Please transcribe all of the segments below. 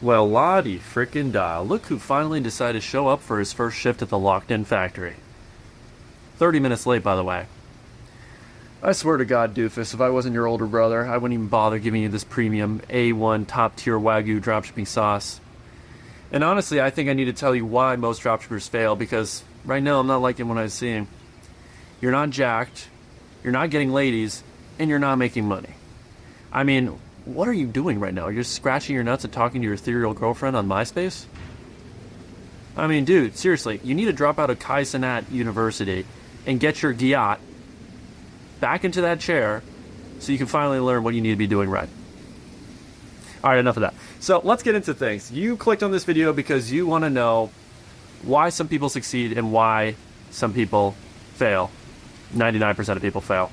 Well, Lottie frickin' dial. Look who finally decided to show up for his first shift at the locked-in factory. 30 minutes late, by the way. I swear to God, doofus, if I wasn't your older brother, I wouldn't even bother giving you this premium A1 top-tier Wagyu dropshipping sauce. And honestly, I think I need to tell you why most dropshippers fail, because right now I'm not liking what I'm seeing. You're not jacked, you're not getting ladies, and you're not making money. I mean, what are you doing right now? You're just scratching your nuts and talking to your ethereal girlfriend on MySpace? I mean, dude, seriously, you need to drop out of Kai Cenat University and get your gyat back into that chair so you can finally learn what you need to be doing right. All right, enough of that. So let's get into things. You clicked on this video because you want to know why some people succeed and why some people fail. 99% of people fail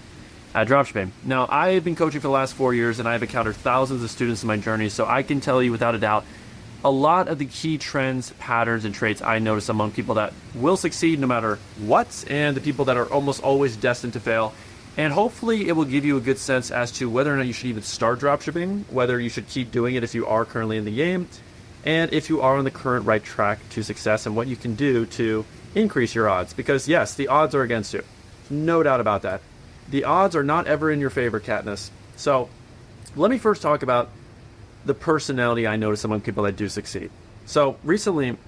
at dropshipping. Now, I've been coaching for the last 4 years, and I've encountered thousands of students in my journey, so I can tell you without a doubt a lot of the key trends, patterns, and traits I notice among people that will succeed no matter what, and the people that are almost always destined to fail. And hopefully it will give you a good sense as to whether or not you should even start dropshipping, whether you should keep doing it if you are currently in the game, and if you are on the current right track to success, and what you can do to increase your odds. Because yes, the odds are against you. No doubt about that. The odds are not ever in your favor, Katniss. So let me first talk about the personality I notice among people that do succeed. So recently, and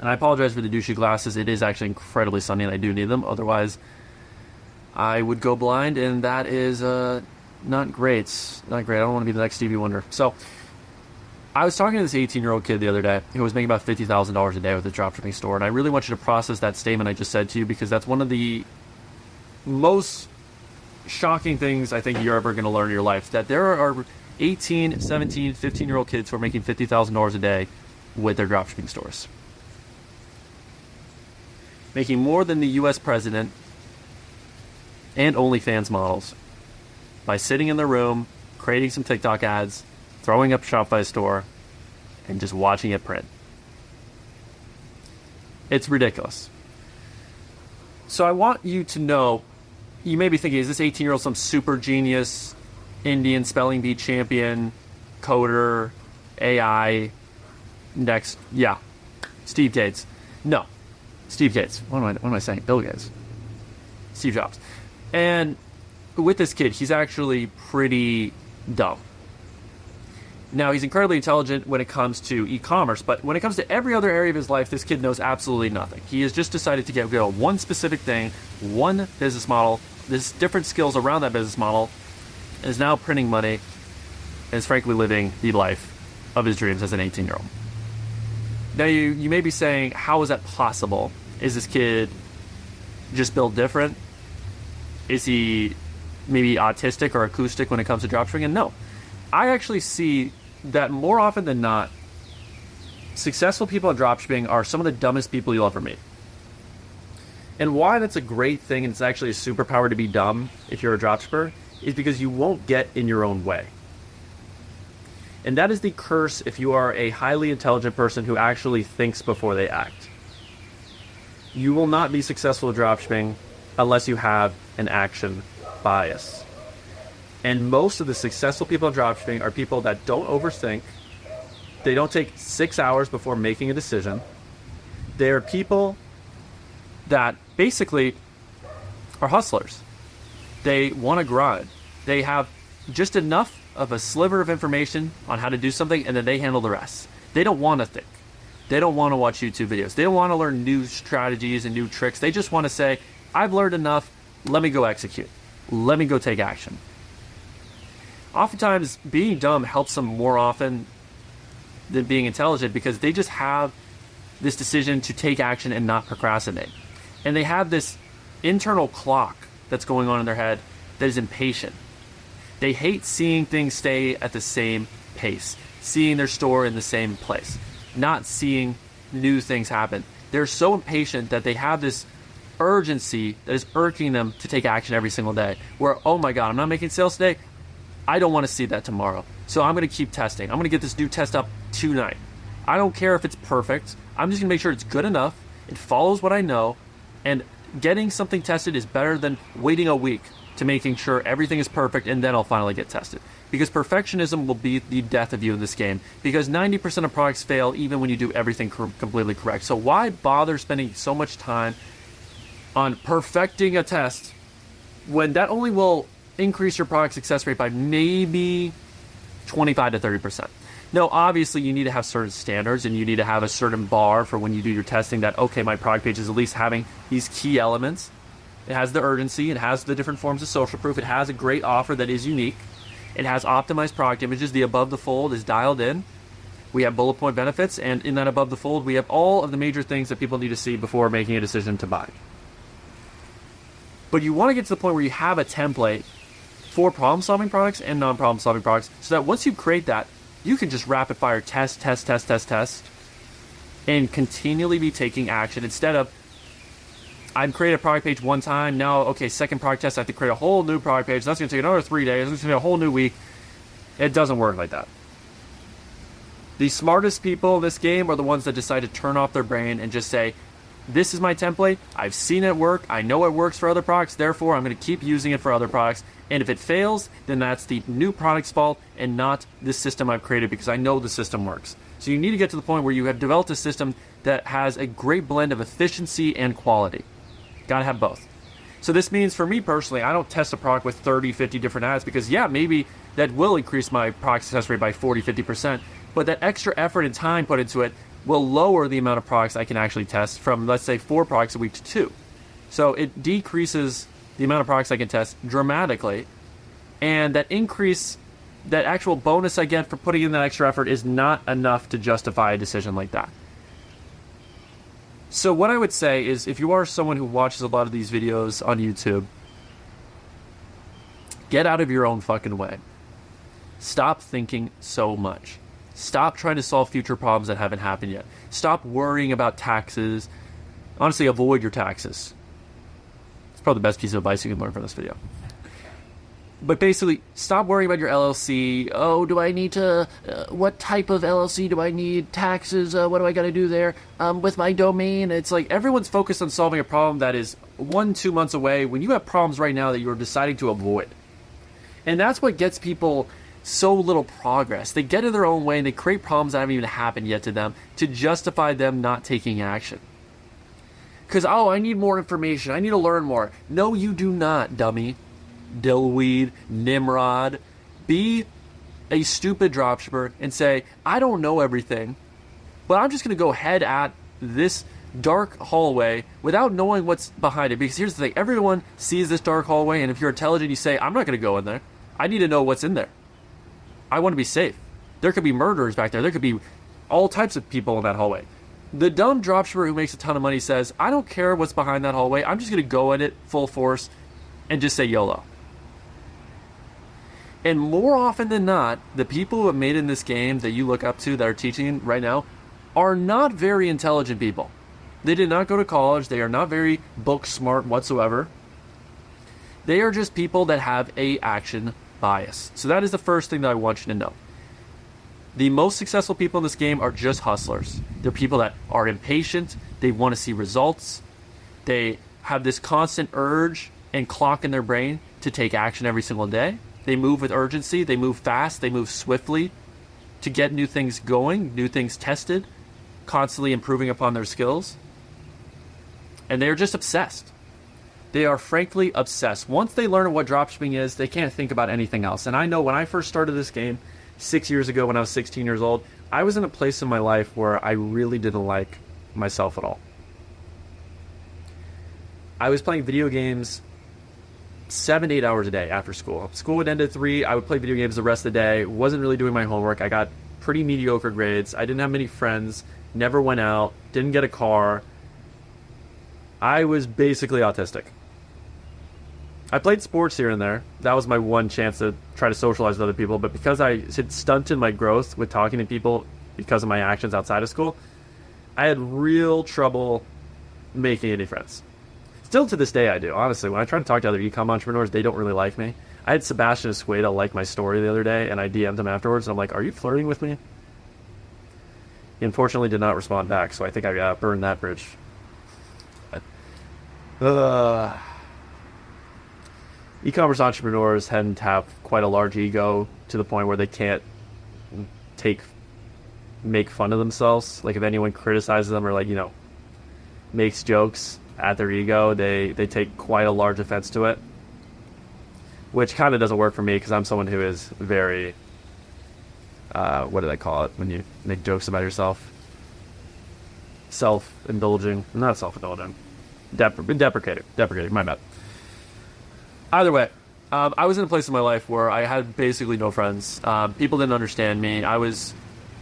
I apologize for the douchey glasses, it is actually incredibly sunny and I do need them. Otherwise, I would go blind, and that is not great. Not great. I don't want to be the next Stevie Wonder. So I was talking to this 18-year-old kid the other day who was making about $50,000 a day with a dropshipping store, and I really want you to process that statement I just said to you, because that's one of the most shocking things I think you're ever going to learn in your life, that there are 18, 17, 15-year-old kids who are making $50,000 a day with their dropshipping stores. Making more than the US president and OnlyFans models by sitting in the room, creating some TikTok ads, throwing up a Shopify store, and just watching it print. It's ridiculous. So I want you to know, you may be thinking, is this 18-year-old some super genius, Indian spelling bee champion, coder, AI, next? Yeah. Steve Gates. No. Steve Gates. What am I saying? Bill Gates. Steve Jobs. And with this kid, he's actually pretty dumb. Now, he's incredibly intelligent when it comes to e-commerce, but when it comes to every other area of his life, this kid knows absolutely nothing. He has just decided to get one specific thing, one business model, there's different skills around that business model, and is now printing money, and is frankly living the life of his dreams as an 18-year-old. Now, you may be saying, how is that possible? Is this kid just built different? Is he maybe autistic or acoustic when it comes to dropshipping? And no. I actually see that more often than not, successful people in dropshipping are some of the dumbest people you'll ever meet. And why that's a great thing, and it's actually a superpower to be dumb if you're a dropshipper, is because you won't get in your own way. And that is the curse if you are a highly intelligent person who actually thinks before they act. You will not be successful at dropshipping unless you have an action bias. And most of the successful people in dropshipping are people that don't overthink. They don't take 6 hours before making a decision. They are people that basically are hustlers. They want to grind. They have just enough of a sliver of information on how to do something, and then they handle the rest. They don't want to think. They don't want to watch YouTube videos. They don't want to learn new strategies and new tricks. They just want to say, I've learned enough, let me go execute. Let me go take action. Oftentimes, being dumb helps them more often than being intelligent, because they just have this decision to take action and not procrastinate. And they have this internal clock that's going on in their head that is impatient. They hate seeing things stay at the same pace, seeing their store in the same place, not seeing new things happen. They're so impatient that they have this urgency that is irking them to take action every single day, where, oh my God, I'm not making sales today. I don't want to see that tomorrow. So I'm going to keep testing. I'm going to get this new test up tonight. I don't care if it's perfect. I'm just going to make sure it's good enough. It follows what I know. And getting something tested is better than waiting a week to making sure everything is perfect and then I'll finally get tested. because perfectionism will be the death of you in this game, because 90% of products fail even when you do everything completely correct. So why bother spending so much time on perfecting a test when that only will increase your product success rate by maybe 25 to 30%. Now, obviously, you need to have certain standards and you need to have a certain bar for when you do your testing that, okay, my product page is at least having these key elements. It has the urgency, it has the different forms of social proof, it has a great offer that is unique, it has optimized product images, the above the fold is dialed in, we have bullet point benefits, and in that above the fold, we have all of the major things that people need to see before making a decision to buy. But you want to get to the point where you have a template for problem-solving products and non-problem-solving products, so that once you create that, you can just rapid-fire test, and continually be taking action instead of, I've created a product page one time, now, okay, second product test, I have to create a whole new product page, that's going to take another 3 days, it's going to be a whole new week. It doesn't work like that. The smartest people in this game are the ones that decide to turn off their brain and just say, this is my template, I've seen it work, I know it works for other products, therefore I'm going to keep using it for other products, and if it fails, then that's the new product's fault and not the system I've created, because I know the system works. So you need to get to the point where you have developed a system that has a great blend of efficiency and quality. Gotta have both. So this means, for me personally, I don't test a product with 30, 50 different ads, because yeah, maybe that will increase my product success rate by 40, 50%, but that extra effort and time put into it will lower the amount of products I can actually test from, let's say, 4 products a week to 2. So it decreases the amount of products I can test dramatically, and that increase, that actual bonus I get for putting in that extra effort is not enough to justify a decision like that. So what I would say is, if you are someone who watches a lot of these videos on YouTube, get out of your own fucking way. Stop thinking so much. Stop trying to solve future problems that haven't happened yet. Stop worrying about taxes. Honestly, avoid your taxes. It's probably the best piece of advice you can learn from this video. But basically, stop worrying about your LLC. Oh, do I need to, what type of LLC do I need? Taxes, what do I got to do there? With my domain, it's like everyone's focused on solving a problem that is 1-2 months away when you have problems right now that you're deciding to avoid. And that's what gets people so little progress. They get in their own way and they create problems that haven't even happened yet to them to justify them not taking action. Because, oh, I need more information. I need to learn more. No, you do not, dummy. Dillweed, Nimrod. Be a stupid dropshipper and say, I don't know everything, but I'm just going to go head at this dark hallway without knowing what's behind it. Because here's the thing. Everyone sees this dark hallway, and if you're intelligent, you say, I'm not going to go in there. I need to know what's in there. I want to be safe. There could be murderers back there. There could be all types of people in that hallway. The dumb dropshipper who makes a ton of money says, I don't care what's behind that hallway. I'm just going to go in it full force and just say YOLO. And more often than not, the people who have made in this game that you look up to that are teaching right now are not very intelligent people. They did not go to college. They are not very book smart whatsoever. They are just people that have a action bias. So that is the first thing that I want you to know. The most successful people in this game are just hustlers. They're people that are impatient. They want to see results. They have this constant urge and clock in their brain to take action every single day. They move with urgency. They move fast. They move swiftly to get new things going, new things tested, constantly improving upon their skills. And they're just obsessed. They are frankly obsessed. Once they learn what dropshipping is, they can't think about anything else. And I know when I first started this game 6 years ago when I was 16 years old, I was in a place in my life where I really didn't like myself at all. I was playing video games 7 to 8 hours a day after school. School would end at 3. I would play video games the rest of the day. Wasn't really doing my homework. I got pretty mediocre grades. I didn't have many friends. Never went out. Didn't get a car. I was basically autistic. I played sports here and there. That was my one chance to try to socialize with other people. But because I had stunted my growth with talking to people because of my actions outside of school, I had real trouble making any friends. Still to this day I do, honestly. When I try to talk to other e-com entrepreneurs, they don't really like me. I had Sebastian Escueda like my story the other day, and I DM'd him afterwards, and I'm like, are you flirting with me? He unfortunately did not respond back, so I think I burned that bridge. e-commerce entrepreneurs tend to have quite a large ego to the point where they can't make fun of themselves. Like if anyone criticizes them or makes jokes at their ego, they take quite a large offense to it, which kind of doesn't work for me because I'm someone who is very what do they call it when you make jokes about yourself? Self-indulging. Not self-indulging. Deprecating, my bad. Either way, I was in a place in my life where I had basically no friends. People didn't understand me.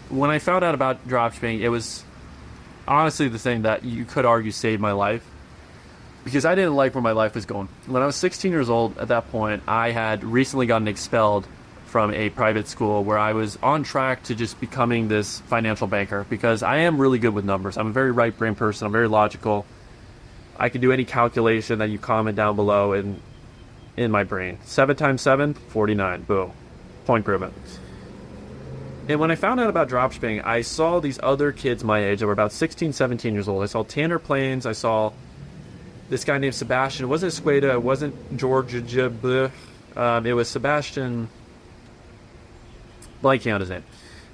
When I found out about dropshipping, it was honestly the thing that you could argue saved my life, because I didn't like where my life was going. When I was 16 years old, at that point, I had recently gotten expelled from a private school where I was on track to just becoming this financial banker, because I am really good with numbers. I'm a very right brain person. I'm very logical. I can do any calculation that you comment down below in my brain. 7 times 7, 49. Boom. Point proven. And when I found out about dropshipping, I saw these other kids my age that were about 16, 17 years old. I saw Tanner Plains. I saw this guy named Sebastian. It wasn't Esqueda. It wasn't Georgia. It was Sebastian. Blanking on his name.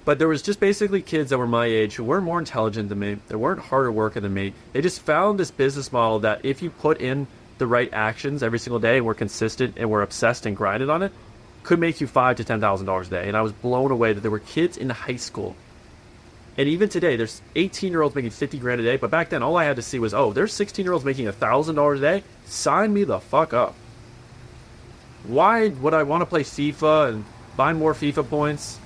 But there was just basically kids that were my age who weren't more intelligent than me. They weren't harder working than me. They just found this business model that if you put in the right actions every single day and were consistent and were obsessed and grinded on it, could make you $5,000 to $10,000 a day. And I was blown away that there were kids in high school. And even today, there's 18-year-olds making $50,000 a day. But back then, all I had to see was, oh, there's 16-year-olds making $1,000 a day. Sign me the fuck up. Why would I want to play FIFA and buy more FIFA points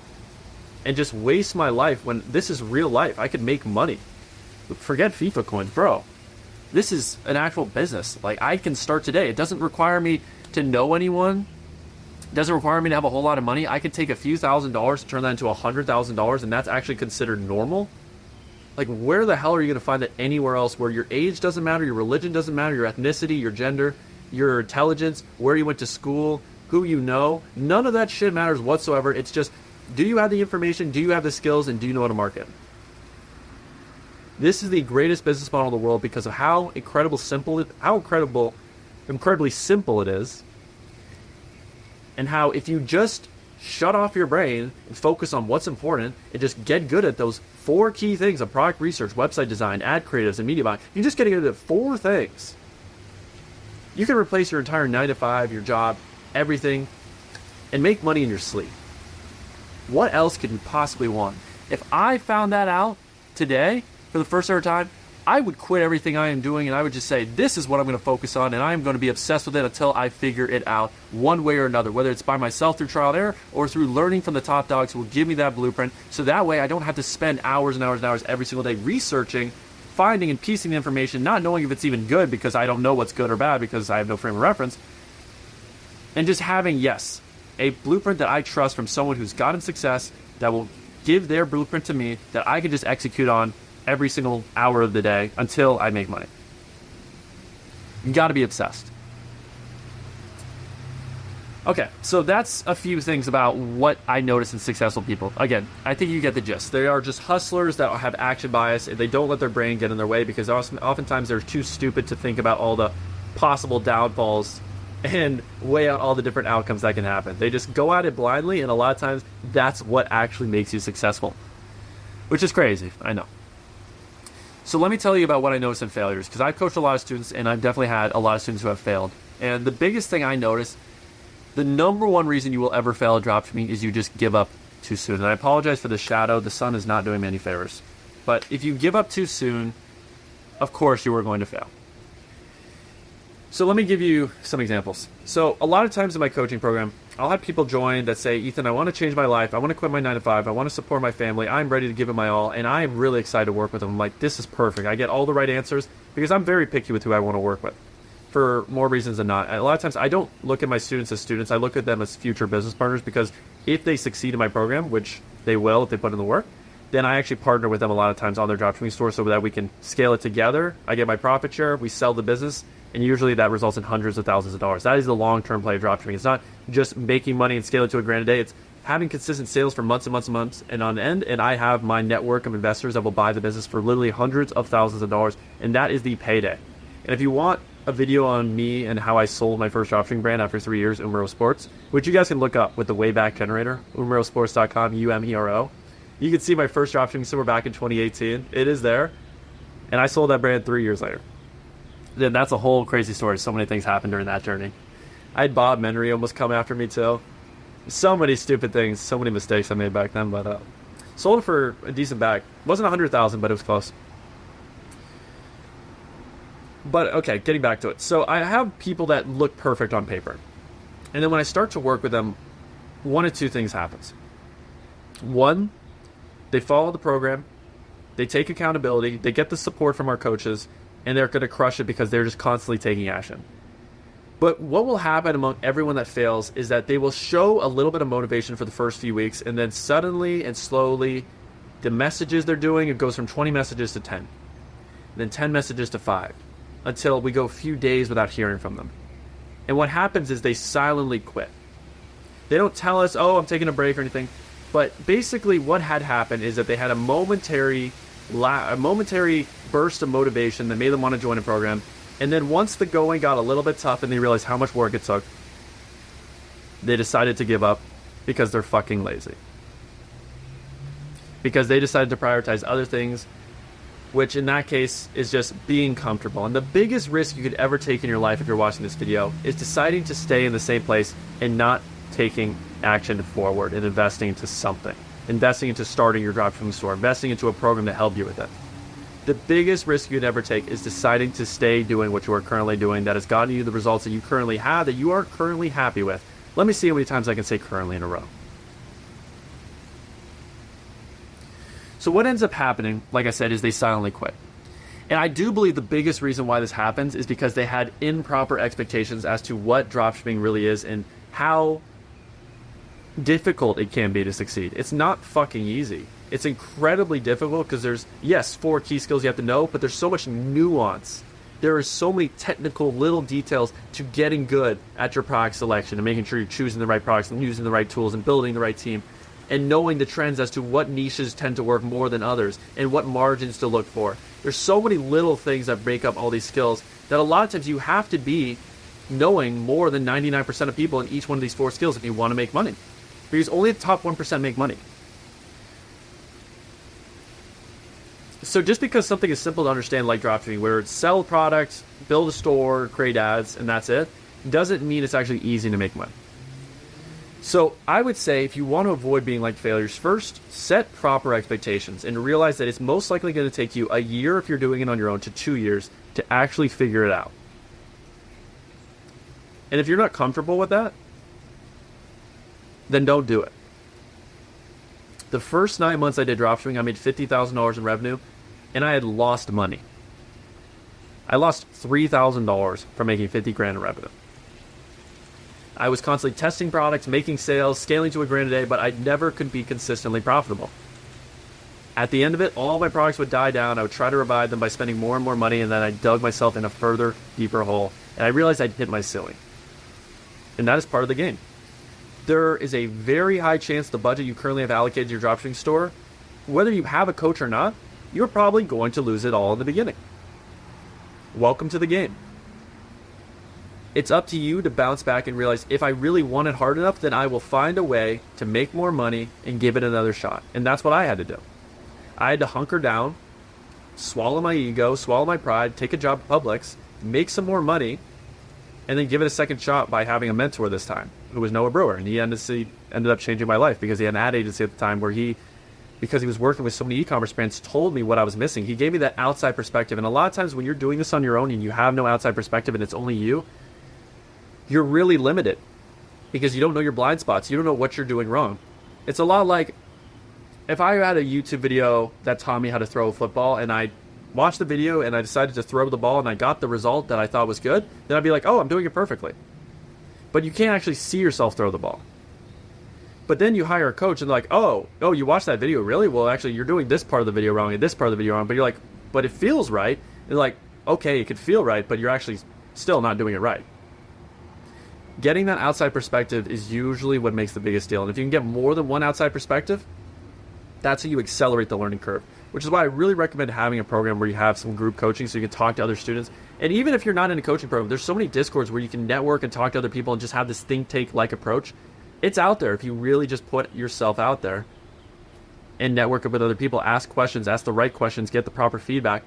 and just waste my life when this is real life? I could make money. Forget FIFA coins, bro. This is an actual business. Like, I can start today. It doesn't require me to know anyone. It doesn't require me to have a whole lot of money. I could take a few $1,000s to turn that into $100,000, and that's actually considered normal. Like, where the hell are you going to find that anywhere else where your age doesn't matter, your religion doesn't matter, your ethnicity, your gender, your intelligence, where you went to school, who you know? None of that shit matters whatsoever. It's just, do you have the information, do you have the skills, and do you know how to market? This is the greatest business model in the world because of how incredibly simple it is, and how if you just shut off your brain and focus on what's important and just get good at those 4 key things of product research, website design, ad creatives, and media buying, you're just getting good at 4 things. You can replace your entire 9 to 5, your job, everything, and make money in your sleep. What else could you possibly want? If I found that out today for the first ever time, I would quit everything I am doing and I would just say, this is what I'm going to focus on, and I am going to be obsessed with it until I figure it out one way or another, whether it's by myself through trial and error or through learning from the top dogs who will give me that blueprint, so that way I don't have to spend hours and hours and hours every single day researching, finding and piecing the information, not knowing if it's even good because I don't know what's good or bad because I have no frame of reference, and just having, yes, a blueprint that I trust from someone who's gotten success that will give their blueprint to me that I can just execute on every single hour of the day until I make money. You got to be obsessed. Okay, so that's a few things about what I notice in successful people. Again, I think you get the gist. They are just hustlers that have action bias. They don't let their brain get in their way because oftentimes they're too stupid to think about all the possible downfalls and weigh out all the different outcomes that can happen. They just go at it blindly, and a lot of times that's what actually makes you successful, which is crazy, I know. So let me tell you about what I noticed in failures, because I've coached a lot of students, and I've definitely had a lot of students who have failed. And the biggest thing I noticed, the number one reason you will ever fail at dropshipping is you just give up too soon. And I apologize for the shadow. The sun is not doing me any favors. But if you give up too soon, of course you are going to fail. So let me give you some examples. So a lot of times in my coaching program, I'll have people join that say, Ethan, I want to change my life. I want to quit my 9 to 5. I want to support my family. I'm ready to give it my all. And I'm really excited to work with them. I'm like, this is perfect. I get all the right answers because I'm very picky with who I want to work with for more reasons than not. A lot of times I don't look at my students as students. I look at them as future business partners, because if they succeed in my program, which they will if they put in the work, then I actually partner with them a lot of times on their dropshipping store so that we can scale it together. I get my profit share. We sell the business. And usually that results in hundreds of thousands of dollars. That is the long-term play of dropshipping. It's not just making money and scaling to $1,000 a day. It's having consistent sales for months and months and months and on end. And I have my network of investors that will buy the business for literally hundreds of thousands of dollars. And that is the payday. And if you want a video on me and how I sold my first dropshipping brand after 3 years, Umero Sports, which you guys can look up with the Wayback Generator, umerosports.com, UMERO. You can see my first dropshipping store back in 2018. It is there. And I sold that brand 3 years later. Then that's a whole crazy story. So many things happened during that journey. I had Bob Menery almost come after me too. So many stupid things, so many mistakes I made back then, but sold it for a decent bag. Wasn't 100,000, but it was close. But okay, getting back to it. So I have people that look perfect on paper. And then when I start to work with them, one of two things happens. One, they follow the program, they take accountability, they get the support from our coaches, and they're going to crush it because they're just constantly taking action. But what will happen among everyone that fails is that they will show a little bit of motivation for the first few weeks, and then suddenly and slowly, the messages they're doing, it goes from 20 messages to 10, then 10 messages to 5, until we go a few days without hearing from them. And what happens is they silently quit. They don't tell us, oh, I'm taking a break or anything. But basically what had happened is that they had a momentary burst of motivation that made them want to join a program. And then once the going got a little bit tough and they realized how much work it took, they decided to give up because they're fucking lazy. Because they decided to prioritize other things, which in that case is just being comfortable. And the biggest risk you could ever take in your life if you're watching this video is deciding to stay in the same place and not taking action forward and investing into something. Investing into starting your dropshipping store, investing into a program to help you with it. The biggest risk you could ever take is deciding to stay doing what you are currently doing that has gotten you the results that you currently have, that you are currently happy with. Let me see how many times I can say currently in a row. So what ends up happening, like I said, is they silently quit. And I do believe the biggest reason why this happens is because they had improper expectations as to what dropshipping really is and how difficult it can be to succeed. It's not fucking easy. It's incredibly difficult because there's, yes, 4 key skills you have to know, but there's so much nuance. There are so many technical little details to getting good at your product selection and making sure you're choosing the right products and using the right tools and building the right team and knowing the trends as to what niches tend to work more than others and what margins to look for. There's so many little things that break up all these skills that a lot of times you have to be knowing more than 99% of people in each one of these 4 skills if you want to make money. Because only the top 1% make money. So just because something is simple to understand like dropshipping, where it's sell products, build a store, create ads, and that's it, doesn't mean it's actually easy to make money. So I would say if you want to avoid being like failures, first set proper expectations and realize that it's most likely going to take you a year if you're doing it on your own to 2 years to actually figure it out. And if you're not comfortable with that, then don't do it. The first 9 months I did dropshipping, I made $50,000 in revenue, and I had lost money. I lost $3,000 from making 50 grand in revenue. I was constantly testing products, making sales, scaling to $1 grand a day, but I never could be consistently profitable. At the end of it, all my products would die down. I would try to revive them by spending more and more money, and then I dug myself in a further, deeper hole, and I realized I'd hit my ceiling. And that is part of the game. There is a very high chance the budget you currently have allocated to your dropshipping store, whether you have a coach or not, you're probably going to lose it all in the beginning. Welcome to the game. It's up to you to bounce back and realize if I really want it hard enough, then I will find a way to make more money and give it another shot. And that's what I had to do. I had to hunker down, swallow my ego, swallow my pride, take a job at Publix, make some more money, and then give it a second shot by having a mentor this time, who was Noah Brewer. And he ended up changing my life because he had an ad agency at the time where because he was working with so many e-commerce brands, told me what I was missing. He gave me that outside perspective. And a lot of times when you're doing this on your own and you have no outside perspective and it's only you, you're really limited because you don't know your blind spots. You don't know what you're doing wrong. It's a lot like if I had a YouTube video that taught me how to throw a football and I watched the video and I decided to throw the ball and I got the result that I thought was good, then I'd be like, oh, I'm doing it perfectly. But you can't actually see yourself throw the ball. But then you hire a coach and they're like, oh, you watched that video, really? Well, actually, you're doing this part of the video wrong and this part of the video wrong. But you're like, but it feels right. And they're like, okay, it could feel right, but you're actually still not doing it right. Getting that outside perspective is usually what makes the biggest deal. And if you can get more than one outside perspective, that's how you accelerate the learning curve. which is why I really recommend having a program where you have some group coaching so you can talk to other students. And even if you're not in a coaching program, there's so many Discords where you can network and talk to other people and just have this think tank like approach. It's out there if you really just put yourself out there and network with other people, ask questions, ask the right questions, get the proper feedback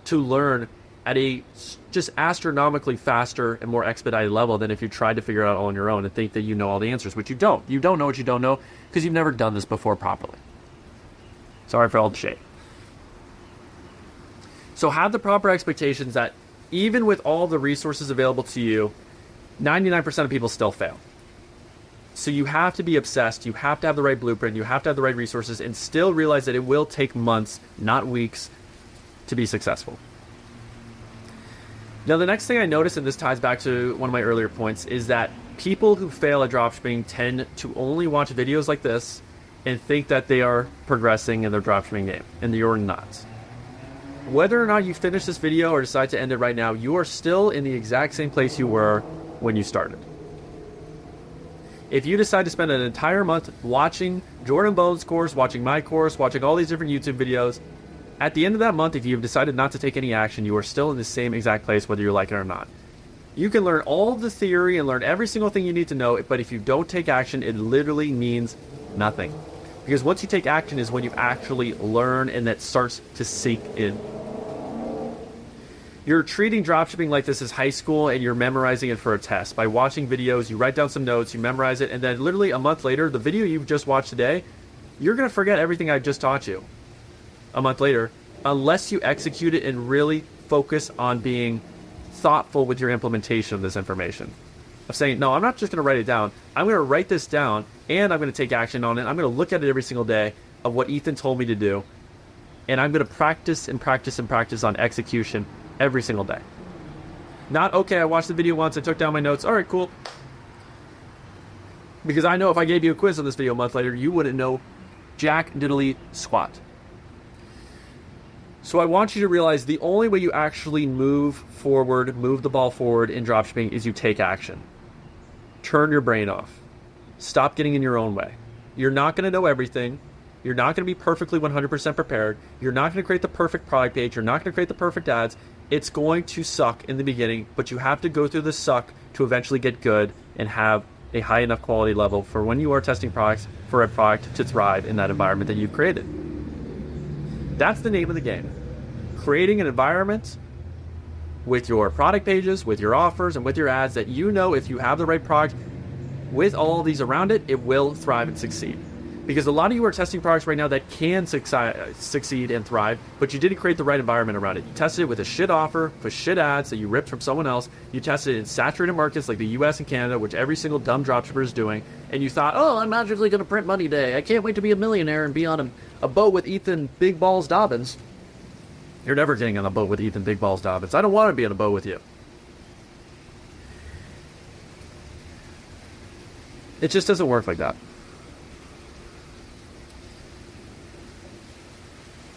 to learn at a just astronomically faster and more expedited level than if you tried to figure it out all on your own and think that you know all the answers, which you don't. You don't know what you don't know because you've never done this before properly. Sorry for all the shade. So have the proper expectations that even with all the resources available to you, 99% of people still fail. So you have to be obsessed. You have to have the right blueprint. You have to have the right resources and still realize that it will take months, not weeks, to be successful. Now, the next thing I noticed, and this ties back to one of my earlier points, is that people who fail at dropshipping tend to only watch videos like this and think that they are progressing in their dropshipping game, and you're not. Whether or not you finish this video or decide to end it right now, you are still in the exact same place you were when you started. If you decide to spend an entire month watching Jordan Bones' course, watching my course, watching all these different YouTube videos, at the end of that month, if you've decided not to take any action, you are still in the same exact place whether you like it or not. You can learn all of the theory and learn every single thing you need to know, but if you don't take action, it literally means nothing. Because once you take action is when you actually learn and that starts to sink in. You're treating dropshipping like this is high school and you're memorizing it for a test. By watching videos, you write down some notes, you memorize it, and then literally a month later, the video you've just watched today, you're going to forget everything I've just taught you a month later, unless you execute it and really focus on being thoughtful with your implementation of this information. Of saying, no, I'm not just going to write it down. I'm going to write this down and I'm going to take action on it. I'm going to look at it every single day of what Ethan told me to do. And I'm going to practice and practice and practice on execution every single day. Not, okay, I watched the video once, I took down my notes. All right, cool. Because I know if I gave you a quiz on this video a month later, you wouldn't know jack diddly squat. So I want you to realize the only way you actually move the ball forward in dropshipping is you take action. Turn your brain off. Stop getting in your own way. You're not going to know everything. You're not going to be perfectly 100% prepared. You're not going to create the perfect product page. You're not going to create the perfect ads. It's going to suck in the beginning, but you have to go through the suck to eventually get good and have a high enough quality level for when you are testing products for a product to thrive in that environment that you've created. That's the name of the game. Creating an environment with your product pages, with your offers, and with your ads that you know if you have the right product with all of these around it, it will thrive and succeed. Because a lot of you are testing products right now that can succeed and thrive, but you didn't create the right environment around it. You tested it with a shit offer, with shit ads that you ripped from someone else. You tested it in saturated markets like the US and Canada, which every single dumb dropshipper is doing. And you thought, oh, I'm magically going to print money today. I can't wait to be a millionaire and be on a boat with Ethan Big Balls Dobbins. You're never getting on a boat with Ethan Big Balls Dobbins. I don't want to be on a boat with you. It just doesn't work like that.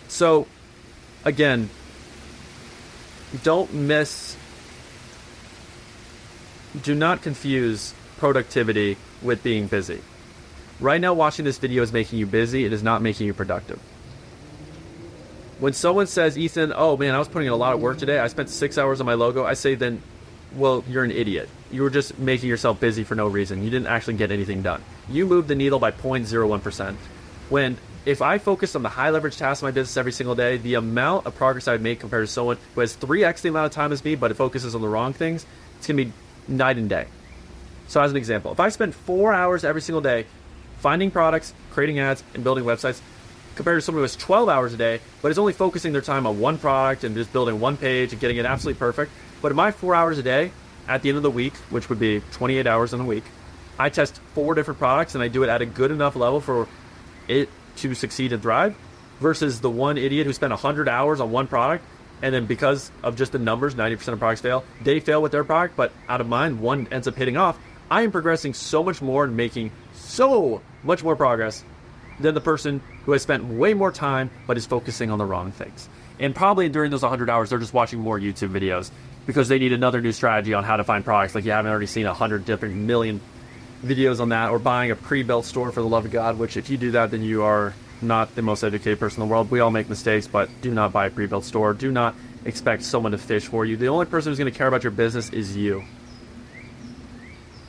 So, again, do not confuse productivity with being busy. Right now, watching this video is making you busy. It is not making you productive. When someone says, Ethan, oh man, I was putting in a lot of work today. I spent 6 hours on my logo. I say then, well, you're an idiot. You were just making yourself busy for no reason. You didn't actually get anything done. You moved the needle by 0.01%. When if I focus on the high leverage tasks of my business every single day, the amount of progress I would make compared to someone who has 3x the amount of time as me, but it focuses on the wrong things, it's going to be night and day. So as an example, if I spend 4 hours every single day finding products, creating ads, and building websites, compared to someone who has 12 hours a day, but is only focusing their time on one product and just building one page and getting it absolutely perfect. But in my 4 hours a day, at the end of the week, which would be 28 hours in a week, I test 4 different products and I do it at a good enough level for it to succeed and thrive, versus the one idiot who spent 100 hours on one product and then because of just the numbers, 90% of products fail. They fail with their product, but out of mine, one ends up hitting off. I am progressing so much more and making so much more progress than the person who has spent way more time but is focusing on the wrong things. And probably during those 100 hours, they're just watching more YouTube videos because they need another new strategy on how to find products. Like you haven't already seen 100 different million videos on that, or buying a pre-built store for the love of God, which if you do that, then you are not the most educated person in the world. We all make mistakes, but do not buy a pre-built store. Do not expect someone to fish for you. The only person who's going to care about your business is you.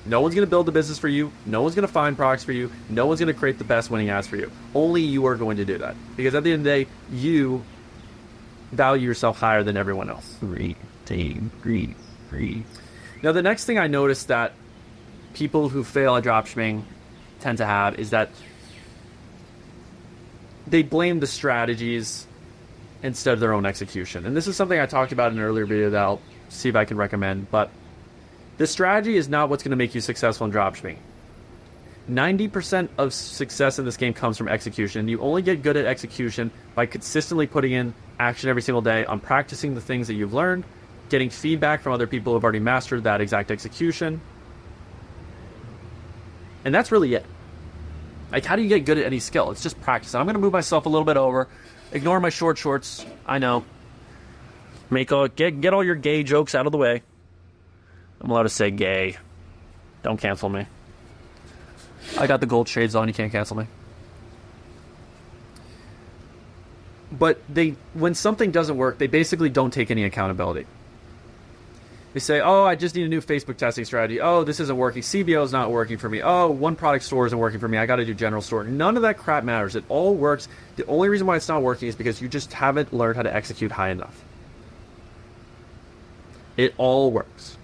No one's going to build the business for you. No one's going to find products for you. No one's going to create the best winning ads for you. Only you are going to do that. Because at the end of the day, you value yourself higher than everyone else. Great. Now, the next thing I noticed that people who fail at dropshipping tend to have is that they blame the strategies instead of their own execution. And this is something I talked about in an earlier video that I'll see if I can recommend. But the strategy is not what's going to make you successful in dropshipping. 90% of success in this game comes from execution. You only get good at execution by consistently putting in action every single day on practicing the things that you've learned, getting feedback from other people who have already mastered that exact execution. And that's really it. Like, how do you get good at any skill? It's just practice. I'm going to move myself a little bit over. Ignore my short shorts. I know. Get all your gay jokes out of the way. I'm allowed to say gay. Don't cancel me. I got the gold shades on. You can't cancel me. But when something doesn't work, they basically don't take any accountability. They say, oh, I just need a new Facebook testing strategy. Oh, this isn't working. CBO is not working for me. Oh, one product store isn't working for me. I got to do general store. None of that crap matters. It all works. The only reason why it's not working is because you just haven't learned how to execute high enough. It all works.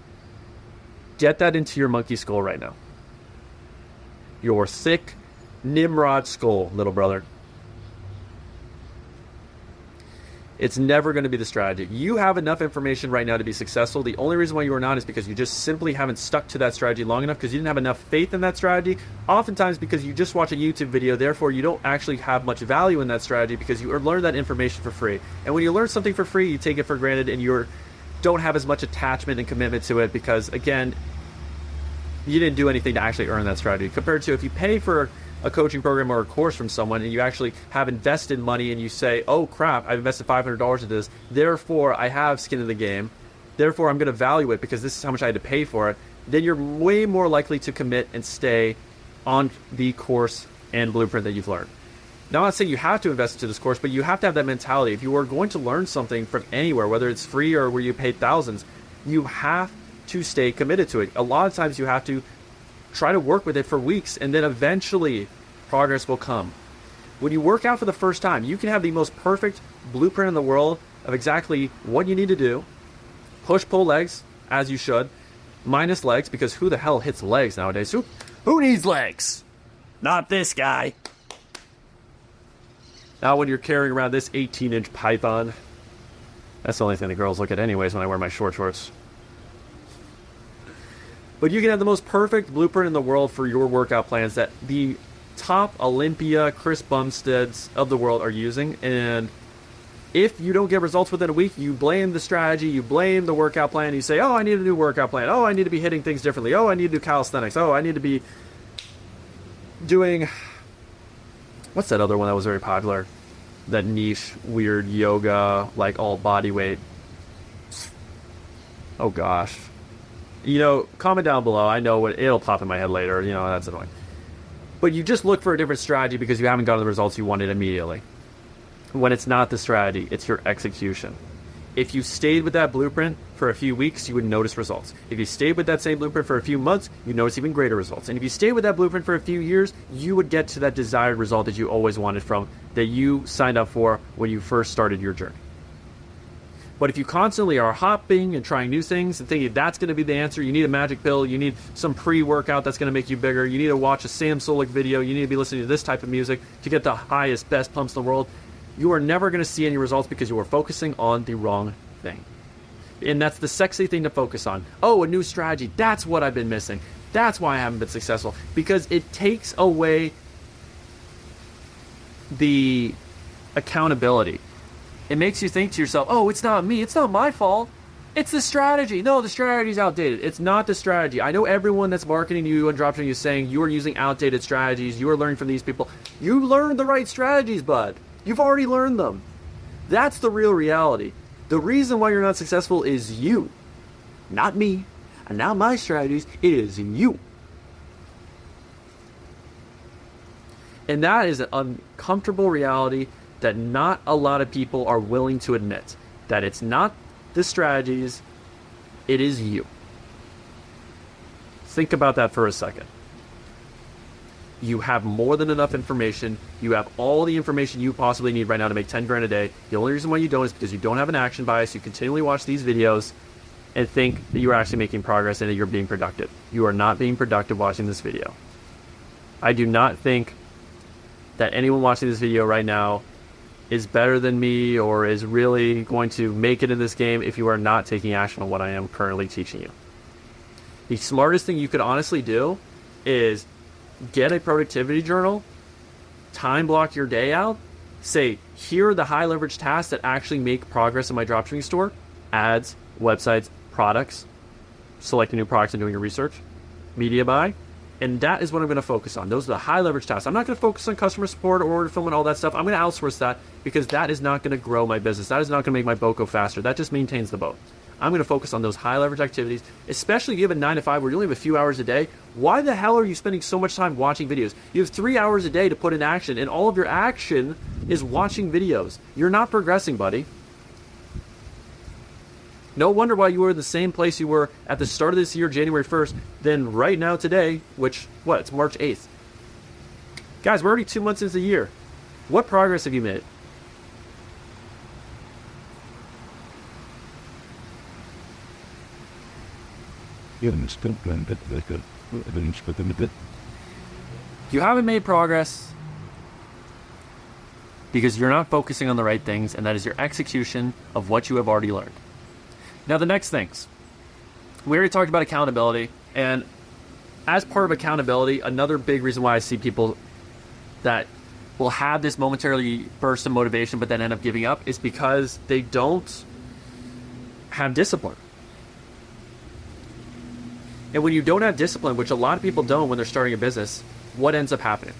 Get that into your monkey skull right now. Your thick Nimrod skull, little brother. It's never going to be the strategy. You have enough information right now to be successful. The only reason why you are not is because you just simply haven't stuck to that strategy long enough because you didn't have enough faith in that strategy. Oftentimes because you just watch a YouTube video, therefore you don't actually have much value in that strategy because you learned that information for free. And when you learn something for free, you take it for granted and you don't have as much attachment and commitment to it because, again, you didn't do anything to actually earn that strategy. Compared to if you pay for a coaching program or a course from someone and you actually have invested money and you say, oh crap, I've invested $500 into this, therefore I have skin in the game, therefore I'm going to value it because this is how much I had to pay for it, then you're way more likely to commit and stay on the course and blueprint that you've learned. Now, I'm not saying you have to invest into this course, but you have to have that mentality. If you are going to learn something from anywhere, whether it's free or where you pay thousands, you have to stay committed to it. A lot of times you have to try to work with it for weeks, and then eventually progress will come. When you work out for the first time, you can have the most perfect blueprint in the world of exactly what you need to do. Push, pull legs, as you should. Minus legs, because who the hell hits legs nowadays? Who needs legs? Not this guy. Now when you're carrying around this 18-inch python, that's the only thing the girls look at anyways when I wear my short shorts. But you can have the most perfect blueprint in the world for your workout plans that the top Olympia, Chris Bumsteads of the world are using. And if you don't get results within a week, you blame the strategy, you blame the workout plan, you say, oh, I need a new workout plan. Oh, I need to be hitting things differently. Oh, I need to do calisthenics. Oh, I need to be doing... What's that other one that was very popular? That niche, weird yoga, like all body weight. Oh, gosh. You know, comment down below. I know it'll pop in my head later. You know, that's annoying. But you just look for a different strategy because you haven't gotten the results you wanted immediately. When it's not the strategy, it's your execution. If you stayed with that blueprint for a few weeks, you would notice results. If you stayed with that same blueprint for a few months, you'd notice even greater results. And if you stayed with that blueprint for a few years, you would get to that desired result that you always wanted from, that you signed up for when you first started your journey. But if you constantly are hopping and trying new things and thinking that's going to be the answer, you need a magic pill, you need some pre-workout that's going to make you bigger, you need to watch a Sam Solik video, you need to be listening to this type of music to get the highest, best pumps in the world, you are never going to see any results because you are focusing on the wrong thing. And that's the sexy thing to focus on. Oh, a new strategy. That's what I've been missing. That's why I haven't been successful. Because it takes away the accountability. It makes you think to yourself, oh, it's not me. It's not my fault. It's the strategy. No, the strategy's outdated. It's not the strategy. I know everyone that's marketing you and dropshipping you is saying you are using outdated strategies. You are learning from these people. You learned the right strategies, bud. You've already learned them. That's the real reality. The reason why you're not successful is you. Not me. And not my strategies. It is you. And that is an uncomfortable reality that not a lot of people are willing to admit. That it's not the strategies, it is you. Think about that for a second. You have more than enough information. You have all the information you possibly need right now to make 10 grand a day. The only reason why you don't is because you don't have an action bias. You continually watch these videos and think that you are actually making progress and that you're being productive. You are not being productive watching this video. I do not think that anyone watching this video right now is better than me or is really going to make it in this game if you are not taking action on what I am currently teaching you. The smartest thing you could honestly do is get a productivity journal, time block your day out, say, here are the high leverage tasks that actually make progress in my dropshipping store: ads, websites, products, selecting new products and doing your research, media buy. And that is what I'm going to focus on. Those are the high leverage tasks. I'm not going to focus on customer support or order fulfillment, all that stuff. I'm going to outsource that because that is not going to grow my business. That is not going to make my boat go faster. That just maintains the boat. I'm going to focus on those high leverage activities, especially if you have a 9 to 5 where you only have a few hours a day. Why the hell are you spending so much time watching videos? You have 3 hours a day to put in action, and all of your action is watching videos. You're not progressing, buddy. No wonder why you were in the same place you were at the start of this year, January 1st, than right now today, which, it's March 8th. Guys, we're already 2 months into the year. What progress have you made? You haven't made progress because you're not focusing on the right things, and that is your execution of what you have already learned. Now, the next things. We already talked about accountability, and as part of accountability, another big reason why I see people that will have this momentary burst of motivation but then end up giving up is because they don't have discipline. And when you don't have discipline, which a lot of people don't when they're starting a business, what ends up happening?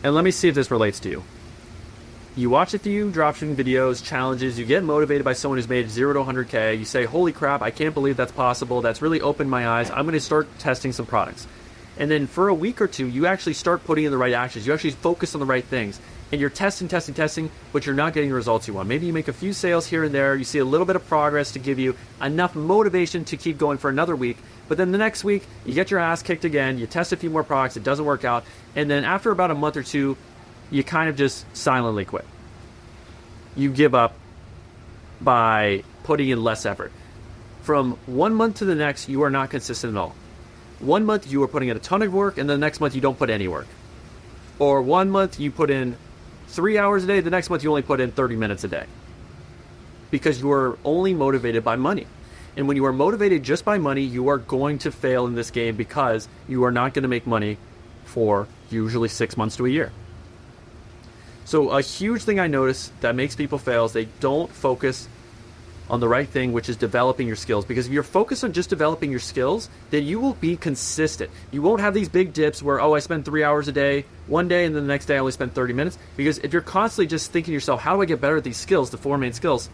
And let me see if this relates to you. You watch a few dropshipping videos, challenges, you get motivated by someone who's made 0 to 100K, you say, holy crap, I can't believe that's possible, that's really opened my eyes, I'm going to start testing some products. And then for a week or two, you actually start putting in the right actions, you actually focus on the right things, and you're testing, but you're not getting the results you want. Maybe you make a few sales here and there, you see a little bit of progress to give you enough motivation to keep going for another week, but then the next week, you get your ass kicked again, you test a few more products, it doesn't work out, and then after about a month or two, you kind of just silently quit. You give up by putting in less effort. From 1 month to the next, you are not consistent at all. 1 month, you are putting in a ton of work, and the next month, you don't put any work. Or 1 month, you put in 3 hours a day, the next month, you only put in 30 minutes a day. Because you are only motivated by money. And when you are motivated just by money, you are going to fail in this game because you are not going to make money for usually 6 months to a year. So a huge thing I notice that makes people fail is they don't focus on the right thing, which is developing your skills. Because if you're focused on just developing your skills, then you will be consistent. You won't have these big dips where, I spend 3 hours a day one day and then the next day I only spend 30 minutes. Because if you're constantly just thinking to yourself, how do I get better at these skills, the 4 main skills,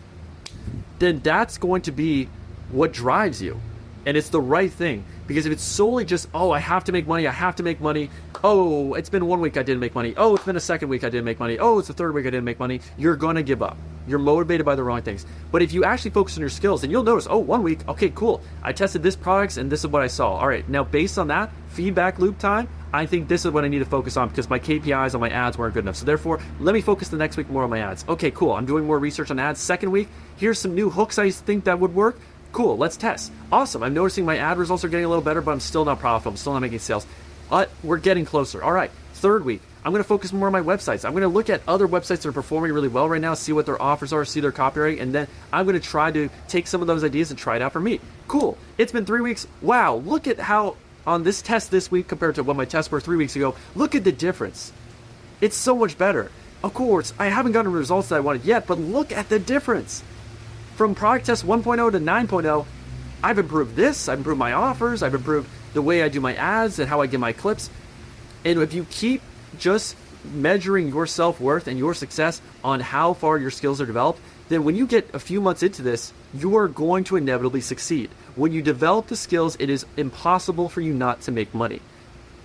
then that's going to be what drives you. And it's the right thing. Because if it's solely just, I have to make money, it's been 1 week I didn't make money, it's been a second week I didn't make money, it's the third week I didn't make money, you're going to give up. You're motivated by the wrong things. But if you actually focus on your skills, then you'll notice, 1 week, okay, cool, I tested this product and this is what I saw. All right, now based on that, feedback loop time, I think this is what I need to focus on because my KPIs on my ads weren't good enough. So therefore, let me focus the next week more on my ads. Okay, cool, I'm doing more research on ads. Second week, here's some new hooks I think that would work. Cool, let's test. Awesome, I'm noticing my ad results are getting a little better, but I'm still not profitable, I'm still not making sales. But we're getting closer. All right, third week, I'm going to focus more on my websites. I'm going to look at other websites that are performing really well right now, see what their offers are, see their copyright, and then I'm going to try to take some of those ideas and try it out for me. Cool, it's been 3 weeks. Wow, look at how on this test this week compared to what my tests were 3 weeks ago, look at the difference. It's so much better. Of course, I haven't gotten the results that I wanted yet, but look at the difference. From product test 1.0 to 9.0, I've improved this, I've improved my offers, I've improved the way I do my ads and how I get my clips. And if you keep just measuring your self-worth and your success on how far your skills are developed, then when you get a few months into this, you are going to inevitably succeed. When you develop the skills, it is impossible for you not to make money.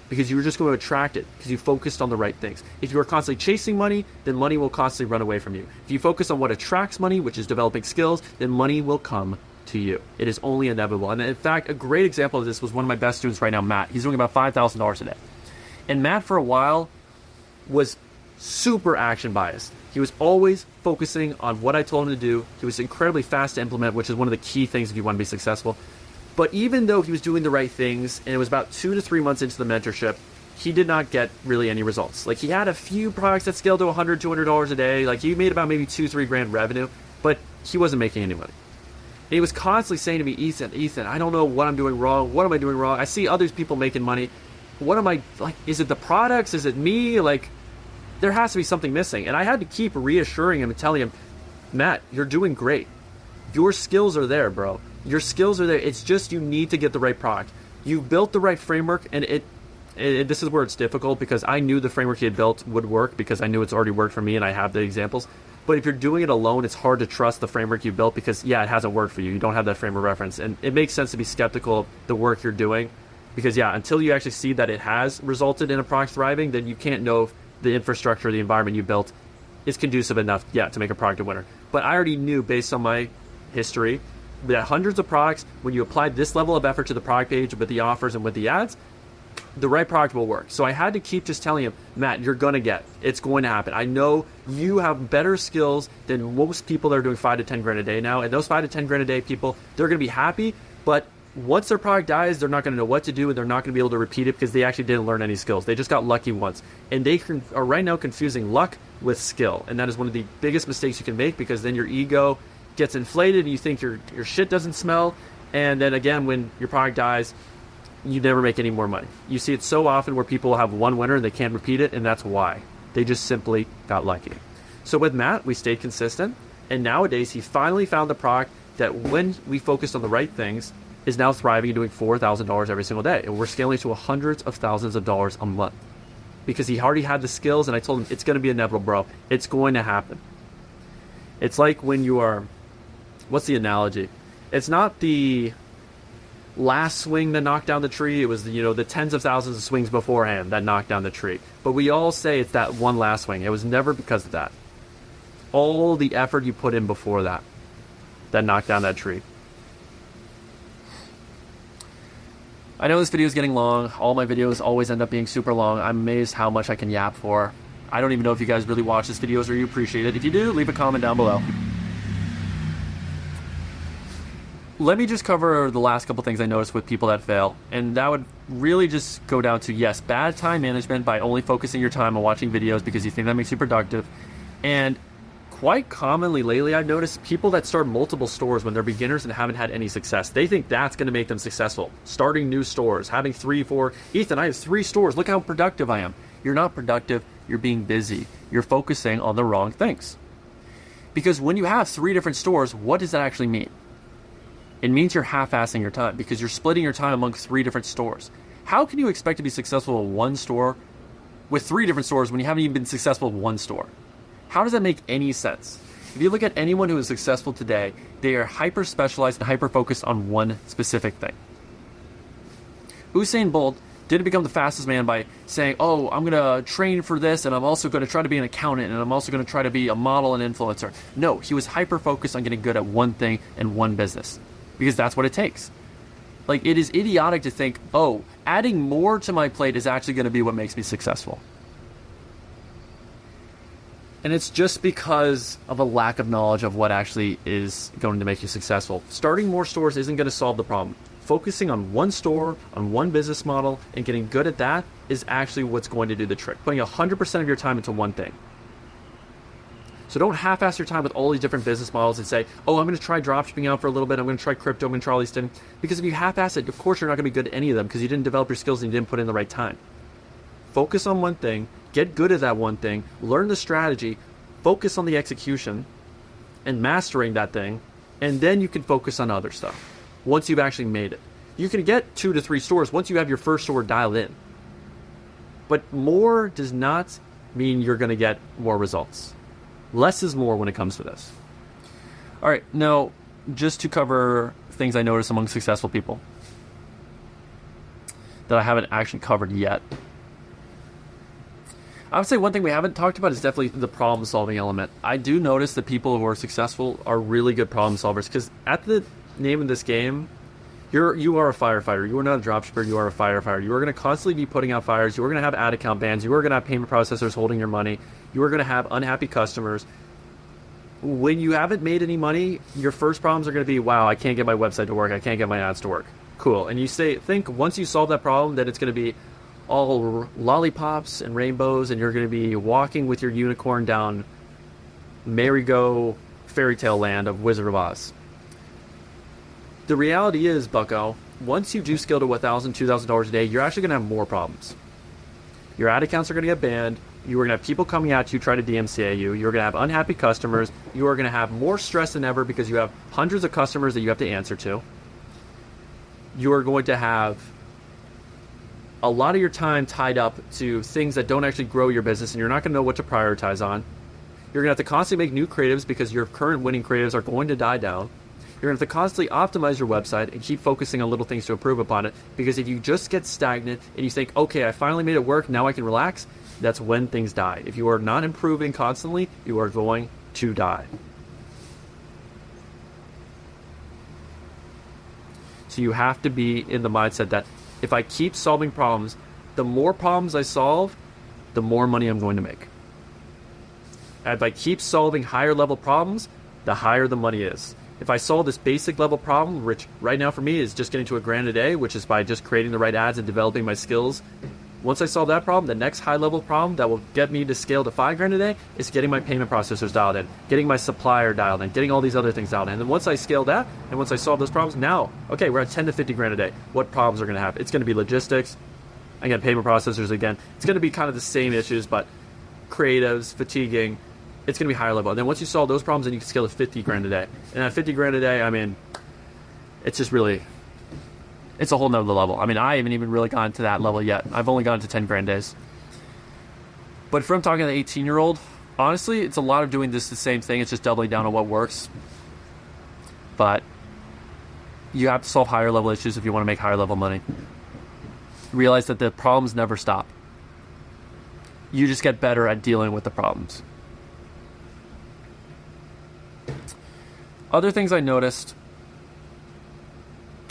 because you were just going to attract it because you focused on the right things. If you are constantly chasing money, then money will constantly run away from you. If you focus on what attracts money, which is developing skills, then money will come to you. It is only inevitable. And in fact, a great example of this was one of my best students right now, Matt. He's doing about $5,000 a day. And Matt, for a while, was super action biased. He was always focusing on what I told him to do. He was incredibly fast to implement, which is one of the key things if you want to be successful. But even though he was doing the right things, and it was about 2 to 3 months into the mentorship, he did not get really any results. Like, he had a few products that scaled to $100, $200 a day. Like, he made about maybe $2-3 grand revenue, but he wasn't making any money. And he was constantly saying to me, Ethan, I don't know what I'm doing wrong. What am I doing wrong? I see other people making money. What am I, like, is it the products? Is it me? Like, there has to be something missing. And I had to keep reassuring him and telling him, Matt, you're doing great. Your skills are there, bro. Your skills are there. It's just you need to get the right product. You built the right framework, and this is where it's difficult because I knew the framework he had built would work because I knew it's already worked for me and I have the examples. But if you're doing it alone, it's hard to trust the framework you built because, yeah, it hasn't worked for you. You don't have that frame of reference. And it makes sense to be skeptical of the work you're doing because, yeah, until you actually see that it has resulted in a product thriving, then you can't know if the infrastructure, the environment you built is conducive enough, yeah, to make a product a winner. But I already knew based on my history that hundreds of products, when you apply this level of effort to the product page with the offers and with the ads, the right product will work. So I had to keep just telling him, Matt, you're going to get it. It's going to happen. I know you have better skills than most people that are doing 5 to 10 grand a day now. And those 5 to 10 grand a day people, they're going to be happy. But once their product dies, they're not going to know what to do and they're not going to be able to repeat it because they actually didn't learn any skills. They just got lucky once. And they are right now confusing luck with skill. And that is one of the biggest mistakes you can make because then your ego gets inflated and you think your shit doesn't smell, and then again when your product dies you never make any more money. You see it so often where people have one winner and they can't repeat it, and that's why they just simply got lucky. So with Matt, we stayed consistent, and nowadays he finally found the product that when we focused on the right things is now thriving and doing $4,000 every single day, and we're scaling to hundreds of thousands of dollars a month because he already had the skills. And I told him it's going to be inevitable, bro. It's going to happen. It's like when you are, what's the analogy? It's not the last swing that knocked down the tree. It was the tens of thousands of swings beforehand that knocked down the tree. But we all say it's that one last swing. It was never because of that. All the effort you put in before that knocked down that tree. I know this video is getting long. All my videos always end up being super long. I'm amazed how much I can yap for. I don't even know if you guys really watch these videos or you appreciate it. If you do, leave a comment down below. Let me just cover the last couple things I noticed with people that fail. And that would really just go down to, yes, bad time management by only focusing your time on watching videos because you think that makes you productive. And quite commonly lately, I've noticed people that start multiple stores when they're beginners and haven't had any success. They think that's going to make them successful. Starting new stores, having 3, 4. Ethan, I have 3 stores. Look how productive I am. You're not productive. You're being busy. You're focusing on the wrong things. Because when you have 3 different stores, what does that actually mean? It means you're half-assing your time because you're splitting your time among 3 different stores. How can you expect to be successful in one store with 3 different stores when you haven't even been successful in one store? How does that make any sense? If you look at anyone who is successful today, they are hyper-specialized and hyper-focused on one specific thing. Usain Bolt didn't become the fastest man by saying, oh, I'm going to train for this and I'm also going to try to be an accountant and I'm also going to try to be a model and influencer. No, he was hyper-focused on getting good at one thing and one business. Because that's what it takes. Like, it is idiotic to think, oh, adding more to my plate is actually going to be what makes me successful. And it's just because of a lack of knowledge of what actually is going to make you successful. Starting more stores isn't going to solve the problem. Focusing on one store, on one business model, and getting good at that is actually what's going to do the trick. Putting 100% of your time into one thing. So don't half-ass your time with all these different business models and say, oh, I'm going to try dropshipping out for a little bit. I'm going to try crypto. I'm going to try all these things. Because if you half-ass it, of course you're not going to be good at any of them because you didn't develop your skills and you didn't put in the right time. Focus on one thing. Get good at that one thing. Learn the strategy. Focus on the execution and mastering that thing. And then you can focus on other stuff once you've actually made it. You can get 2 to 3 stores once you have your first store dialed in. But more does not mean you're going to get more results. Less is more when it comes to this. All right, now, just to cover things I noticed among successful people. that I haven't actually covered yet. I would say one thing we haven't talked about is definitely the problem-solving element. I do notice that people who are successful are really good problem solvers, because at the name of this game, you are a firefighter. You are not a dropshipper. You are a firefighter. You are going to constantly be putting out fires. You are going to have ad account bans. You are going to have payment processors holding your money. You are going to have unhappy customers. When you haven't made any money, your first problems are going to be, wow, I can't get my website to work. I can't get my ads to work. Cool. And you think once you solve that problem, that it's going to be all lollipops and rainbows, and you're going to be walking with your unicorn down merry-go fairy tale land of Wizard of Oz. The reality is, bucko, once you do scale to $1,000, $2,000 a day, you're actually going to have more problems. Your ad accounts are going to get banned. You are going to have people coming at you trying to DMCA you. You're going to have unhappy customers. You are going to have more stress than ever because you have hundreds of customers that you have to answer to. You are going to have a lot of your time tied up to things that don't actually grow your business, and you're not going to know what to prioritize on. You're going to have to constantly make new creatives because your current winning creatives are going to die down. You're going to have to constantly optimize your website and keep focusing on little things to improve upon it, because if you just get stagnant and you think, okay, I finally made it work, now I can relax, that's when things die. If you are not improving constantly, you are going to die. So you have to be in the mindset that if I keep solving problems, the more problems I solve, the more money I'm going to make. And if I keep solving higher level problems, the higher the money is. If I solve this basic level problem, which right now for me is just getting to $1,000 a day, which is by just creating the right ads and developing my skills. Once I solve that problem, the next high level problem that will get me to scale to $5,000 a day is getting my payment processors dialed in, getting my supplier dialed in, getting all these other things dialed in. And then once I scale that, and once I solve those problems, now, okay, we're at 10 to 50 grand a day. What problems are going to have? It's going to be logistics. Again, payment processors again. It's going to be kind of the same issues, but creatives, fatiguing. It's going to be higher level. And then once you solve those problems, then you can scale to 50 grand a day. And at 50 grand a day, I mean, it's just really, it's a whole nother level. I mean, I haven't even really gotten to that level yet. I've only gotten to 10 grand days. But if I'm talking to the 18-year-old, honestly, it's a lot of doing this the same thing. It's just doubling down on what works. But you have to solve higher level issues if you want to make higher level money. Realize that the problems never stop. You just get better at dealing with the problems. Other things I noticed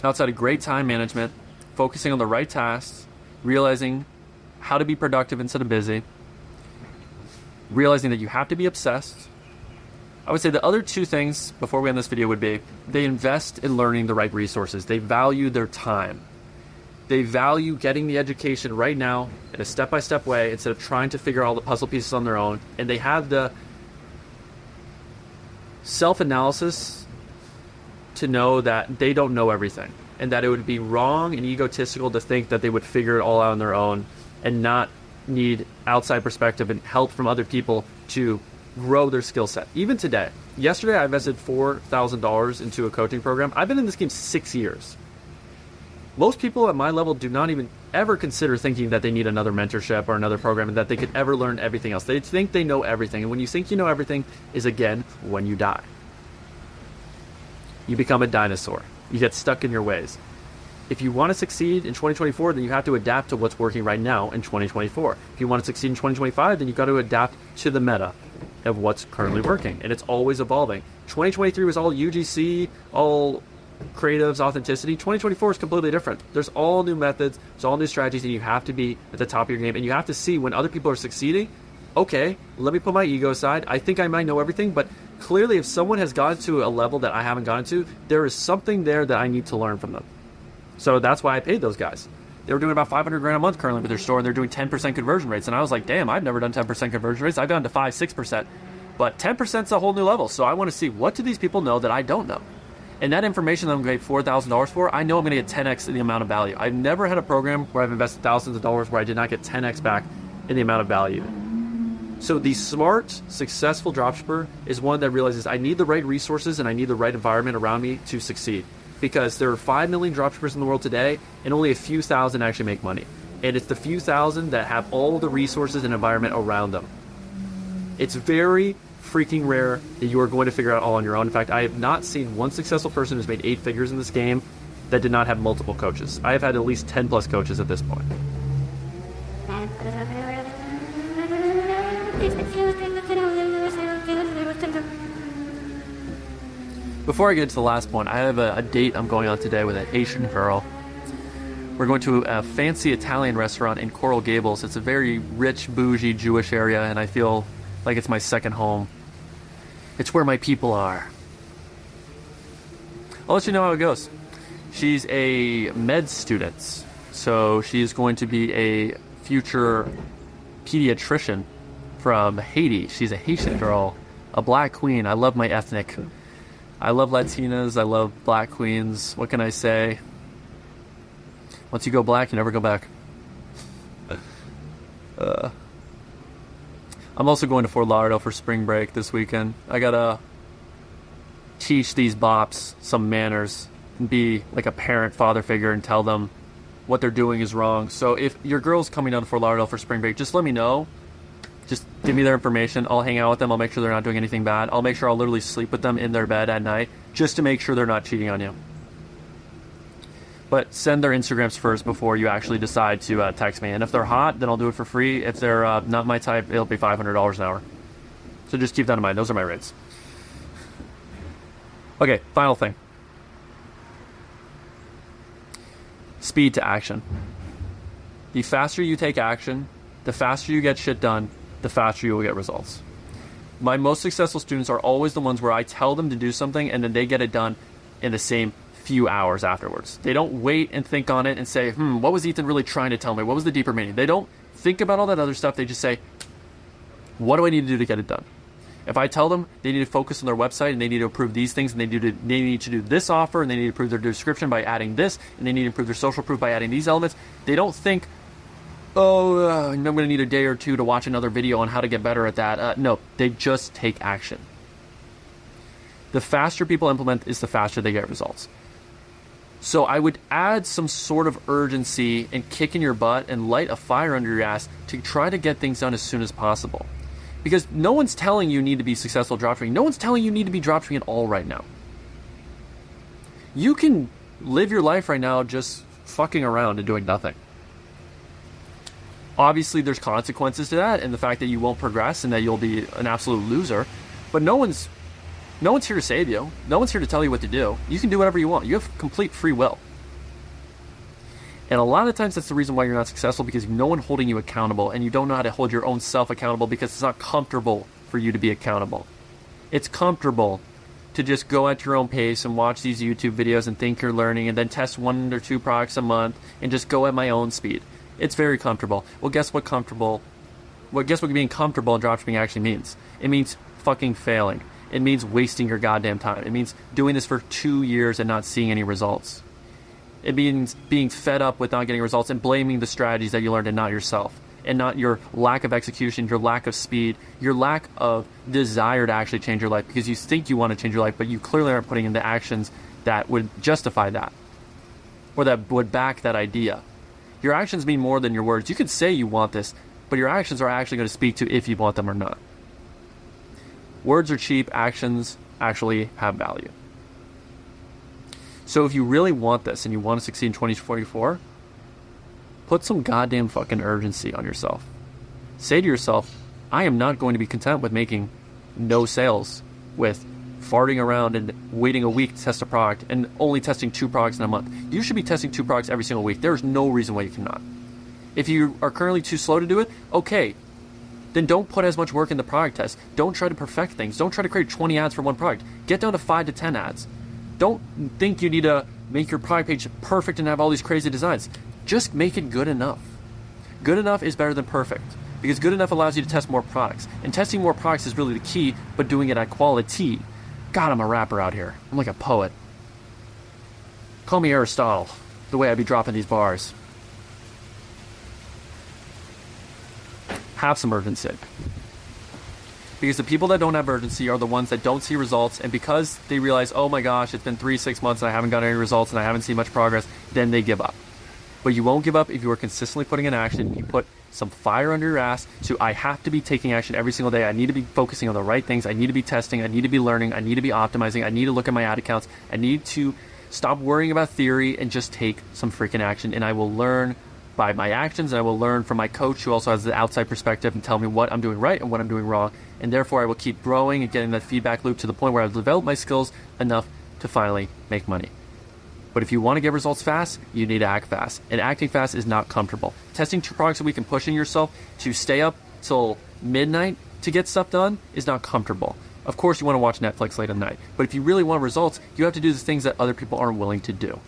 outside of great time management, focusing on the right tasks, realizing how to be productive instead of busy, realizing that you have to be obsessed. I would say the other two things before we end this video would be they invest in learning the right resources. They value their time. They value getting the education right now in a step-by-step way instead of trying to figure out all the puzzle pieces on their own. And they have the self-analysis to know that they don't know everything, and that it would be wrong and egotistical to think that they would figure it all out on their own and not need outside perspective and help from other people to grow their skill set. Even today, yesterday I invested $4,000 into a coaching program. I've been in this game 6 years. Most people at my level do not even ever consider thinking that they need another mentorship or another program and that they could ever learn everything else. They think they know everything. And when you think you know everything is, again, when you die. You become a dinosaur. You get stuck in your ways. If you want to succeed in 2024, then you have to adapt to what's working right now in 2024. If you want to succeed in 2025, then you've got to adapt to the meta of what's currently working. And it's always evolving. 2023 was all UGC, all creatives, authenticity. 2024 is completely different. There's all new methods, there's all new strategies, and you have to be at the top of your game. And you have to see when other people are succeeding, okay, let me put my ego aside. I think I might know everything, but clearly if someone has gotten to a level that I haven't gotten to, there is something there that I need to learn from them. So that's why I paid those guys. They were doing about 500 grand a month currently with their store, and they're doing 10% conversion rates. And I was like, damn, I've never done 10% conversion rates. I've gone to 5, 6%. But 10% is a whole new level. So I want to see, what do these people know that I don't know? And that information that I'm going to pay $4,000 for, I know I'm going to get 10x in the amount of value. I've never had a program where I've invested thousands of dollars where I did not get 10x back in the amount of value. So the smart, successful dropshipper is one that realizes I need the right resources and I need the right environment around me to succeed. Because there are 5 million dropshippers in the world today, and only a few thousand actually make money. And it's the few thousand that have all the resources and environment around them. It's very freaking rare that you are going to figure out all on your own. In fact, I have not seen one successful person who's made 8 figures in this game that did not have multiple coaches. I have had at least 10 plus coaches at this point. Before I get to the last point, I have a date I'm going on today with an Asian girl. We're going to a fancy Italian restaurant in Coral Gables. It's a very rich, bougie Jewish area, and I feel like it's my second home. It's where my people are. I'll let you know how it goes. She's a med student, so she's going to be a future pediatrician from Haiti. She's a Haitian girl, a black queen. I love my ethnic. I love Latinas. I love black queens. What can I say? Once you go black, you never go back. I'm also going to Fort Lauderdale for spring break this weekend. I gotta teach these bops some manners and be like a parent, father figure and tell them what they're doing is wrong. So if your girl's coming down to Fort Lauderdale for spring break, just let me know. Just give me their information. I'll hang out with them. I'll make sure they're not doing anything bad. I'll make sure I'll literally sleep with them in their bed at night just to make sure they're not cheating on you. But send their Instagrams first before you actually decide to text me. And if they're hot, then I'll do it for free. If they're not my type, it'll be $500 an hour. So just keep that in mind. Those are my rates. Okay, final thing. Speed to action. The faster you take action, the faster you get shit done, the faster you will get results. My most successful students are always the ones where I tell them to do something and then they get it done in the same few hours afterwards. They don't wait and think on it and say, what was Ethan really trying to tell me? What was the deeper meaning? They don't think about all that other stuff. They just say, what do I need to do to get it done? If I tell them they need to focus on their website and they need to improve these things and they need to do this offer and they need to improve their description by adding this and they need to improve their social proof by adding these elements, they don't think, I'm going to need a day or two to watch another video on how to get better at that. No, they just take action. The faster people implement is the faster they get results. So I would add some sort of urgency and kick in your butt and light a fire under your ass to try to get things done as soon as possible. Because no one's telling you need to be successful dropshipping. No one's telling you need to be dropshipping at all right now. You can live your life right now just fucking around and doing nothing. Obviously, there's consequences to that and the fact that you won't progress and that you'll be an absolute loser. But no one's here to save you. No one's here to tell you what to do. You can do whatever you want. You have complete free will. And a lot of times that's the reason why you're not successful, because no one holding you accountable and you don't know how to hold your own self accountable because it's not comfortable for you to be accountable. It's comfortable to just go at your own pace and watch these YouTube videos and think you're learning and then test 1 or 2 products a month and just go at my own speed. It's very comfortable. Well, guess what being comfortable in dropshipping actually means? It means fucking failing. It means wasting your goddamn time. It means doing this for 2 years and not seeing any results. It means being fed up with not getting results and blaming the strategies that you learned and not yourself. And not your lack of execution, your lack of speed, your lack of desire to actually change your life, because you think you want to change your life, but you clearly aren't putting in the actions that would justify that or that would back that idea. Your actions mean more than your words. You could say you want this, but your actions are actually going to speak to if you want them or not. Words are cheap, actions actually have value. So if you really want this and you want to succeed in 2044, put some goddamn fucking urgency on yourself. Say to yourself, I am not going to be content with making no sales, with farting around and waiting a week to test a product and only testing 2 products in a month. You should be testing 2 products every single week. There's no reason why you cannot. If you are currently too slow to do it, okay, then don't put as much work in the product test. Don't try to perfect things. Don't try to create 20 ads for one product. Get down to 5 to 10 ads. Don't think you need to make your product page perfect and have all these crazy designs. Just make it good enough. Good enough is better than perfect, because good enough allows you to test more products. And testing more products is really the key, but doing it at quality. God, I'm a rapper out here. I'm like a poet. Call me Aristotle, the way I be dropping these bars. Have some urgency. Because the people that don't have urgency are the ones that don't see results, and because they realize, oh my gosh, it's been 3-6 months and I haven't got any results and I haven't seen much progress, then they give up. But you won't give up if you are consistently putting in action. You put some fire under your ass to, I have to be taking action every single day. I need to be focusing on the right things. I need to be testing. I need to be learning. I need to be optimizing. I need to look at my ad accounts. I need to Stop worrying about theory and just take some freaking action. And I will learn by my actions, and I will learn from my coach who also has the outside perspective and tell me what I'm doing right and what I'm doing wrong. And therefore, I will keep growing and getting that feedback loop to the point where I've developed my skills enough to finally make money. But if you want to get results fast, you need to act fast. And acting fast is not comfortable. Testing 2 products a week and pushing yourself to stay up till midnight to get stuff done is not comfortable. Of course, you want to watch Netflix late at night. But if you really want results, you have to do the things that other people aren't willing to do.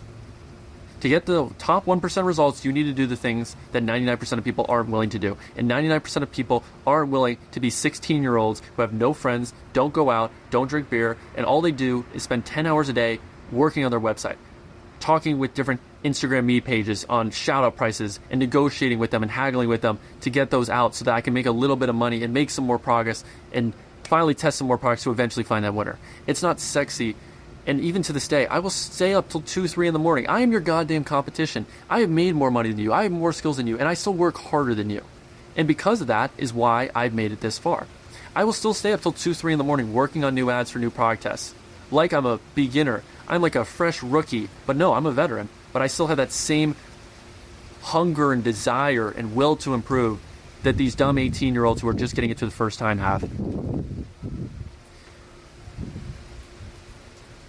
To get the top 1% results, you need to do the things that 99% of people aren't willing to do. And 99% of people aren't willing to be 16-year-olds who have no friends, don't go out, don't drink beer, and all they do is spend 10 hours a day working on their website, talking with different Instagram me pages on shout-out prices and negotiating with them and haggling with them to get those out so that I can make a little bit of money and make some more progress and finally test some more products to eventually find that winner. It's not sexy. And even to this day, I will stay up till 2, 3 in the morning. I am your goddamn competition. I have made more money than you. I have more skills than you. And I still work harder than you. And because of that is why I've made it this far. I will still stay up till 2, 3 in the morning working on new ads for new product tests. Like I'm a beginner. I'm like a fresh rookie. But no, I'm a veteran. But I still have that same hunger and desire and will to improve that these dumb 18-year-olds who are just getting it for the first time have.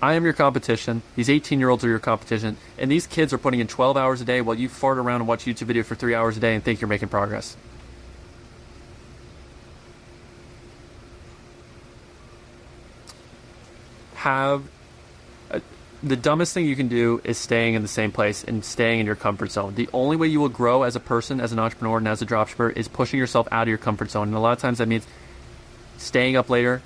I am your competition. These 18-year-olds are your competition. And these kids are putting in 12 hours a day while you fart around and watch YouTube videos for 3 hours a day and think you're making progress. The dumbest thing you can do is staying in the same place and staying in your comfort zone. The only way you will grow as a person, as an entrepreneur, and as a dropshipper is pushing yourself out of your comfort zone. And a lot of times that means staying up later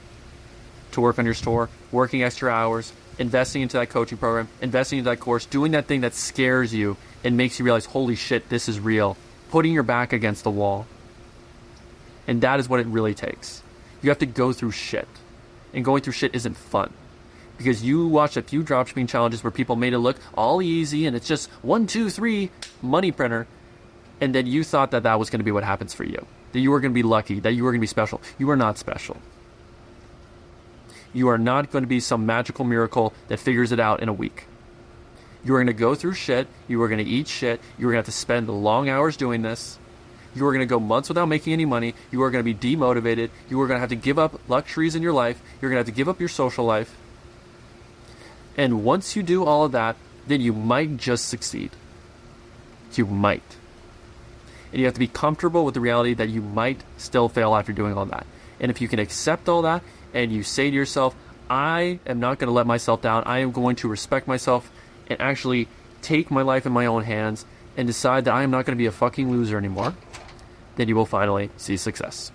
to work on your store, working extra hours, investing into that coaching program, investing into that course, doing that thing that scares you and makes you realize, holy shit, this is real. Putting your back against the wall. And that is what it really takes. You have to go through shit. And going through shit isn't fun. Because you watched a few dropshipping challenges where people made it look all easy and it's just 1, 2, 3 money printer. And then you thought that that was going to be what happens for you. That you were going to be lucky, that you were going to be special. You are not special. You are not going to be some magical miracle that figures it out in a week. You are going to go through shit. You are going to eat shit. You are going to have to spend long hours doing this. You are going to go months without making any money. You are going to be demotivated. You are going to have to give up luxuries in your life. You're going to have to give up your social life. And once you do all of that, then you might just succeed. You might. And you have to be comfortable with the reality that you might still fail after doing all that. And if you can accept all that, and you say to yourself, I am not going to let myself down. I am going to respect myself and actually take my life in my own hands and decide that I am not going to be a fucking loser anymore, then you will finally see success.